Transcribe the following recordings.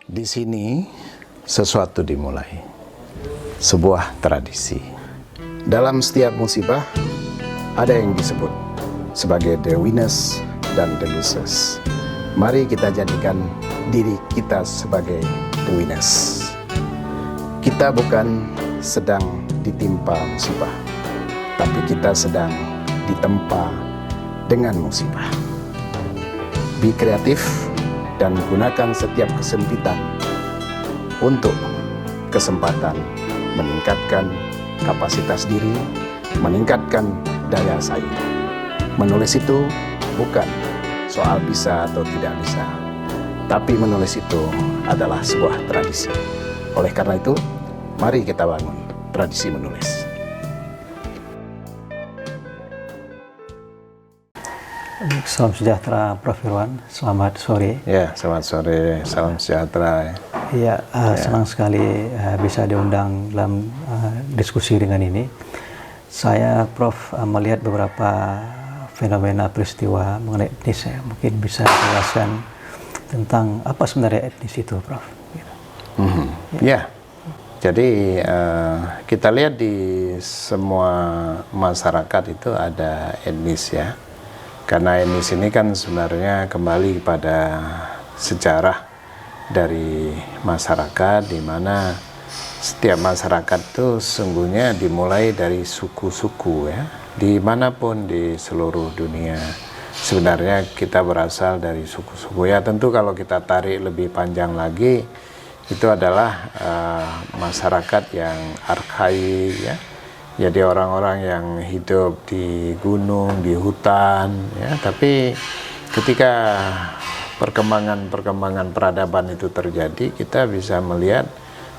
Di sini sesuatu dimulai, sebuah tradisi. Dalam setiap musibah ada yang disebut sebagai the winners dan the losers. Mari kita jadikan diri kita sebagai the winners. Kita bukan sedang ditimpa musibah, tapi kita sedang ditempa dengan musibah. Be kreatif dan gunakan setiap kesempitan untuk kesempatan meningkatkan kapasitas diri, meningkatkan daya saing. Menulis itu bukan soal bisa atau tidak bisa, tapi menulis itu adalah sebuah tradisi. Oleh karena itu, mari kita bangun tradisi menulis. Salam sejahtera Prof. Irwan, selamat sore. Ya, selamat sore, salam sejahtera. Iya, senang sekali bisa diundang dalam diskusi dengan ini. Saya, Prof, melihat beberapa fenomena peristiwa mengenai etnis. Mungkin bisa dijelaskan tentang apa sebenarnya etnis itu, Prof. Ya, jadi kita lihat di semua masyarakat itu ada etnis ya. Karena etnis ini kan sebenarnya kembali pada sejarah dari masyarakat, di mana setiap masyarakat itu sesungguhnya dimulai dari suku-suku ya. Dimanapun di seluruh dunia sebenarnya kita berasal dari suku-suku ya. Tentu kalau kita tarik lebih panjang lagi, itu adalah masyarakat yang arkaik ya. Jadi orang-orang yang hidup di gunung, di hutan, ya. Tapi ketika perkembangan peradaban itu terjadi, kita bisa melihat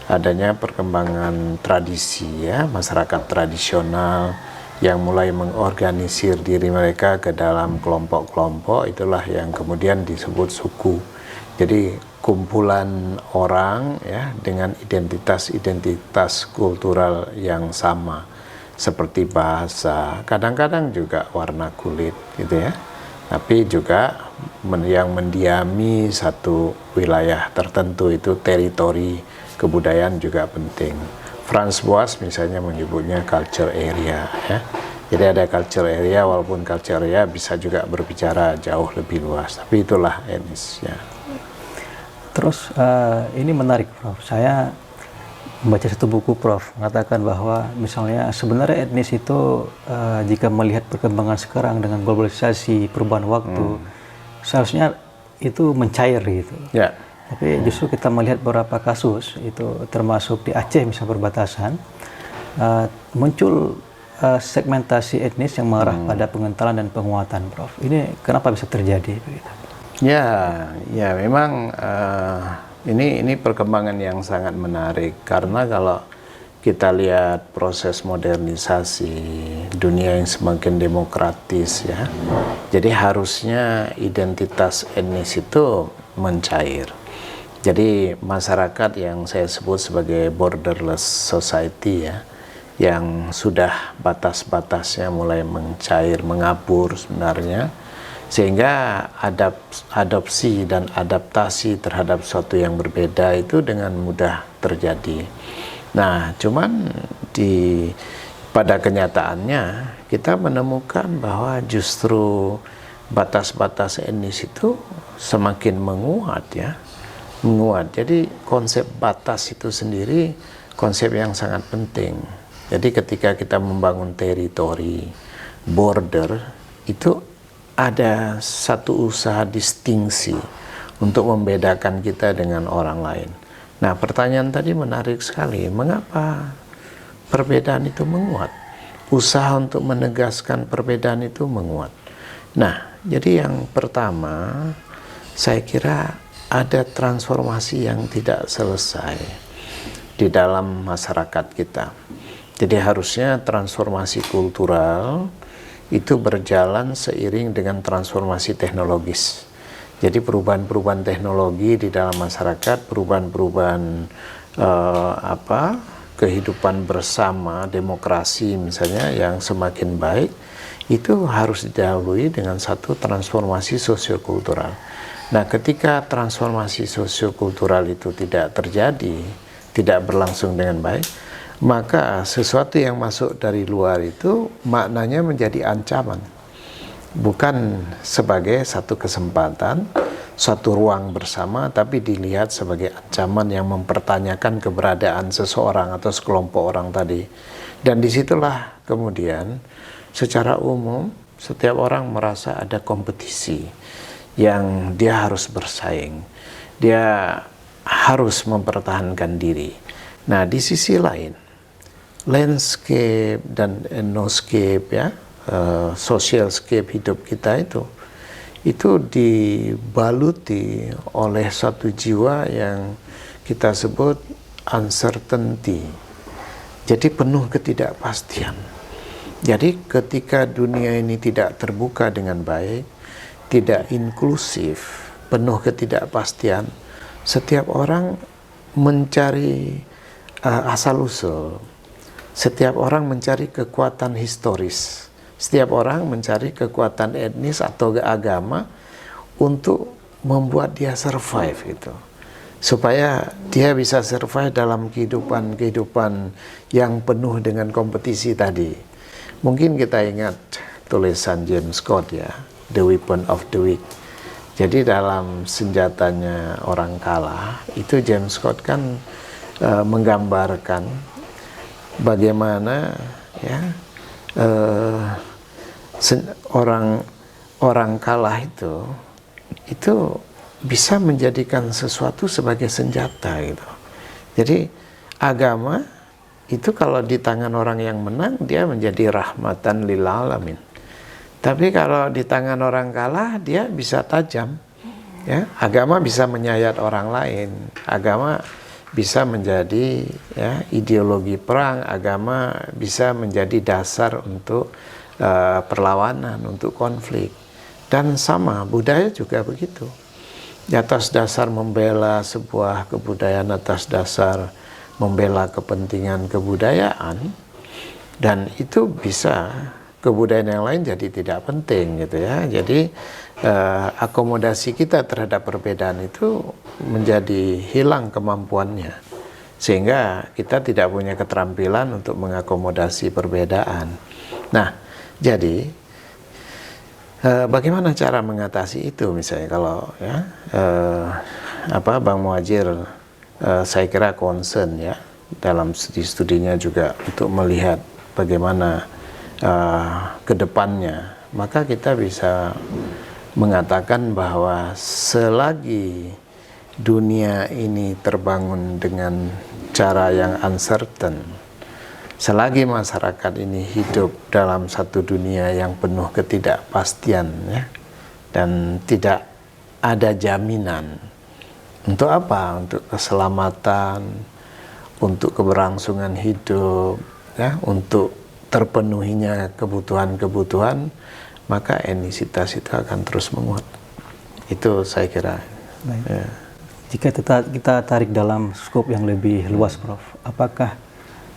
adanya perkembangan tradisi, ya, masyarakat tradisional yang mulai mengorganisir diri mereka ke dalam kelompok-kelompok. Itulah yang kemudian disebut suku. Jadi kumpulan orang, ya, dengan identitas kultural yang sama. Seperti bahasa, kadang-kadang juga warna kulit gitu ya, tapi juga yang mendiami satu wilayah tertentu, itu teritori kebudayaan juga penting. Franz Boas misalnya menyebutnya culture area ya. Jadi ada culture area, walaupun culture area bisa juga berbicara jauh lebih luas, tapi itulah etnis ya. Terus ini menarik, Prof. Saya membaca satu buku, Prof, mengatakan bahwa misalnya sebenarnya etnis itu jika melihat perkembangan sekarang dengan globalisasi, perubahan waktu, seharusnya itu mencair gitu. Ya. Tapi justru kita melihat beberapa kasus itu, termasuk di Aceh misalnya perbatasan, muncul segmentasi etnis yang mengarah pada pengentalan dan penguatan, Prof. Ini kenapa bisa terjadi begitu? Ya, memang ini perkembangan yang sangat menarik, karena kalau kita lihat proses modernisasi dunia yang semakin demokratis ya, jadi harusnya identitas etnis itu mencair. Jadi masyarakat yang saya sebut sebagai borderless society ya, yang sudah batas-batasnya mulai mencair, mengabur sebenarnya, sehingga adopsi dan adaptasi terhadap sesuatu yang berbeda itu dengan mudah terjadi. Nah, cuman pada kenyataannya kita menemukan bahwa justru batas-batas etnis itu semakin menguat ya, menguat. Jadi konsep batas itu sendiri konsep yang sangat penting. Jadi ketika kita membangun teritori, border, itu ada satu usaha distingsi untuk membedakan kita dengan orang lain. Nah, pertanyaan tadi menarik sekali. Mengapa perbedaan itu menguat? Usaha untuk menegaskan perbedaan itu menguat. Nah, jadi yang pertama, saya kira ada transformasi yang tidak selesai di dalam masyarakat kita. Jadi harusnya transformasi kultural itu berjalan seiring dengan transformasi teknologis. Jadi perubahan-perubahan teknologi di dalam masyarakat, perubahan-perubahan kehidupan bersama, demokrasi misalnya yang semakin baik, itu harus didahului dengan satu transformasi sosiokultural. Nah, ketika transformasi sosiokultural itu tidak terjadi, tidak berlangsung dengan baik, maka sesuatu yang masuk dari luar itu maknanya menjadi ancaman. Bukan sebagai satu kesempatan, suatu ruang bersama, tapi dilihat sebagai ancaman yang mempertanyakan keberadaan seseorang atau sekelompok orang tadi. Dan disitulah kemudian secara umum setiap orang merasa ada kompetisi yang dia harus bersaing, dia harus mempertahankan diri. Nah, di sisi lain, landscape dan etnoscape, ya, social scape hidup kita itu dibaluti oleh satu jiwa yang kita sebut uncertainty. Jadi penuh ketidakpastian. Jadi ketika dunia ini tidak terbuka dengan baik, tidak inklusif, penuh ketidakpastian, setiap orang mencari asal-usul. Setiap orang mencari kekuatan historis. Setiap orang mencari kekuatan etnis atau agama untuk membuat dia survive gitu. Supaya dia bisa survive dalam kehidupan yang penuh dengan kompetisi tadi. Mungkin kita ingat tulisan James Scott, ya, The Weapon of the Weak. Jadi dalam senjatanya orang kalah, itu James Scott kan menggambarkan bagaimana, ya, orang kalah itu bisa menjadikan sesuatu sebagai senjata gitu. Jadi agama itu kalau di tangan orang yang menang, dia menjadi rahmatan lil alamin. Tapi kalau di tangan orang kalah, dia bisa tajam. Ya, agama bisa menyayat orang lain. Agama bisa menjadi, ya, ideologi perang. Agama bisa menjadi dasar untuk perlawanan, untuk konflik. Dan sama, budaya juga begitu. Di atas dasar membela sebuah kebudayaan, atas dasar membela kepentingan kebudayaan, dan itu bisa kebudayaan yang lain jadi tidak penting gitu, ya. Jadi akomodasi kita terhadap perbedaan itu menjadi hilang kemampuannya, sehingga kita tidak punya keterampilan untuk mengakomodasi perbedaan. Nah, jadi bagaimana cara mengatasi itu? Misalnya kalau, ya, Bang Muhadjir, saya kira concern, ya, dalam studi-studinya juga untuk melihat bagaimana ke depannya, maka kita bisa mengatakan bahwa selagi dunia ini terbangun dengan cara yang uncertain, selagi masyarakat ini hidup dalam satu dunia yang penuh ketidakpastian, ya, dan tidak ada jaminan untuk apa? Untuk keselamatan, untuk keberlangsungan hidup, ya, untuk terpenuhinya kebutuhan-kebutuhan, maka etnisitas itu akan terus menguat. Itu saya kira. Ya. Jika kita tarik dalam skop yang lebih luas, Prof, apakah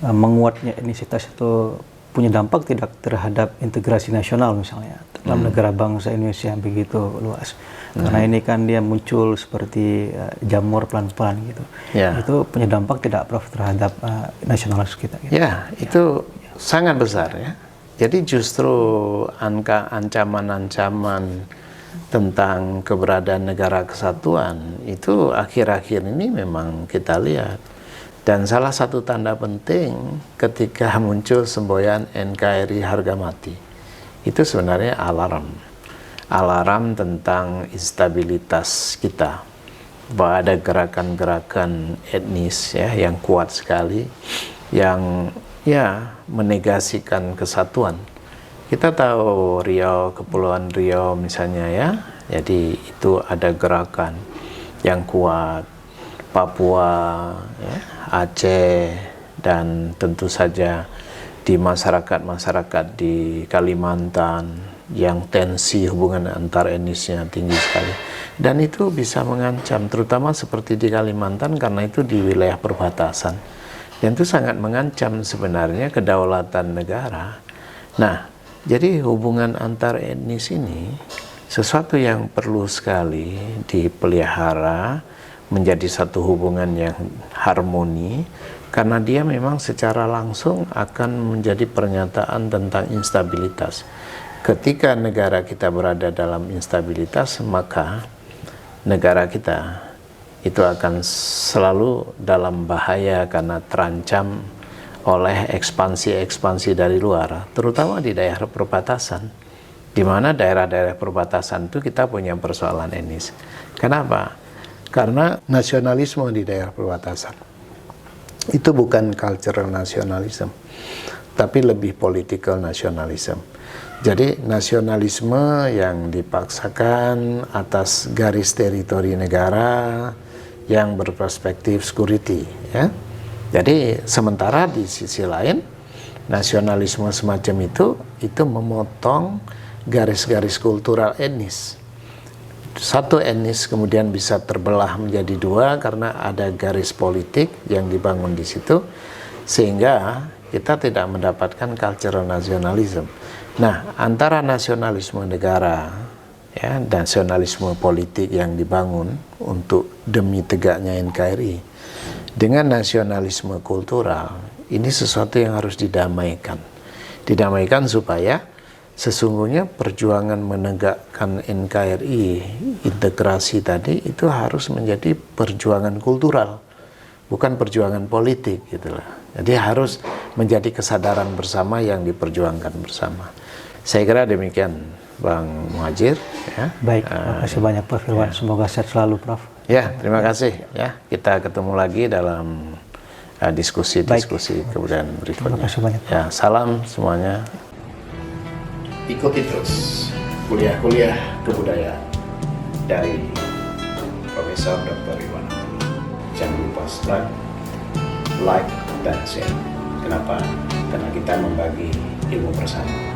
menguatnya etnisitas itu punya dampak tidak terhadap integrasi nasional misalnya dalam negara bangsa Indonesia yang begitu luas? Karena ini kan dia muncul seperti jamur pelan-pelan gitu. Ya. Itu punya dampak tidak, Prof, terhadap nasionalis kita? Gitu? Ya, itu sangat besar, ya. Jadi justru ancaman-ancaman tentang keberadaan negara kesatuan itu akhir-akhir ini memang kita lihat. Dan salah satu tanda penting ketika muncul semboyan NKRI harga mati, itu sebenarnya alarm tentang instabilitas kita, bahwa ada gerakan-gerakan etnis, ya, yang kuat sekali, yang, ya, menegasikan kesatuan. Kita tahu Riau, Kepulauan Riau misalnya, ya, jadi itu ada gerakan yang kuat. Papua, ya, Aceh, dan tentu saja di masyarakat-masyarakat di Kalimantan yang tensi hubungan antar etnisnya tinggi sekali. Dan itu bisa mengancam, terutama seperti di Kalimantan karena itu di wilayah perbatasan. Dan itu sangat mengancam sebenarnya kedaulatan negara. Nah, jadi hubungan antar etnis ini sesuatu yang perlu sekali dipelihara menjadi satu hubungan yang harmoni, karena dia memang secara langsung akan menjadi pernyataan tentang instabilitas. Ketika negara kita berada dalam instabilitas, maka negara kita itu akan selalu dalam bahaya karena terancam oleh ekspansi-ekspansi dari luar, terutama di daerah perbatasan, di mana daerah-daerah perbatasan itu kita punya persoalan etnis. Kenapa? Karena nasionalisme di daerah perbatasan itu bukan cultural nationalism, tapi lebih political nationalism. Jadi nasionalisme yang dipaksakan atas garis teritori negara yang berperspektif security, ya. Jadi sementara di sisi lain nasionalisme semacam itu memotong garis-garis kultural etnis. Satu etnis kemudian bisa terbelah menjadi dua karena ada garis politik yang dibangun di situ, sehingga kita tidak mendapatkan cultural nationalism. Nah, antara nasionalisme negara, ya, nasionalisme politik yang dibangun untuk demi tegaknya NKRI, dengan nasionalisme kultural, ini sesuatu yang harus didamaikan. Didamaikan supaya sesungguhnya perjuangan menegakkan NKRI, integrasi tadi, itu harus menjadi perjuangan kultural, bukan perjuangan politik, gitulah. Jadi harus menjadi kesadaran bersama yang diperjuangkan bersama. Saya kira demikian, Bang Muhadjir. Ya. Baik, terima kasih banyak Prof. Irwan. Semoga sehat selalu, Prof. Ya, terima kasih. Ya, kita ketemu lagi dalam diskusi-diskusi kemudian berikutnya. Terima kasih banyak. Ya, salam semuanya. Ikuti terus kuliah-kuliah kebudayaan dari Profesor Dr. Irwan. Jangan lupa subscribe, like, dan share. Kenapa? Karena kita membagi ilmu bersama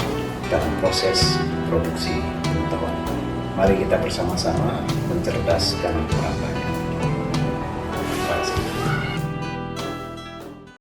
dalam proses produksi pengetahuan. Mari kita bersama-sama mencerdaskan orang banyak. Terima kasih.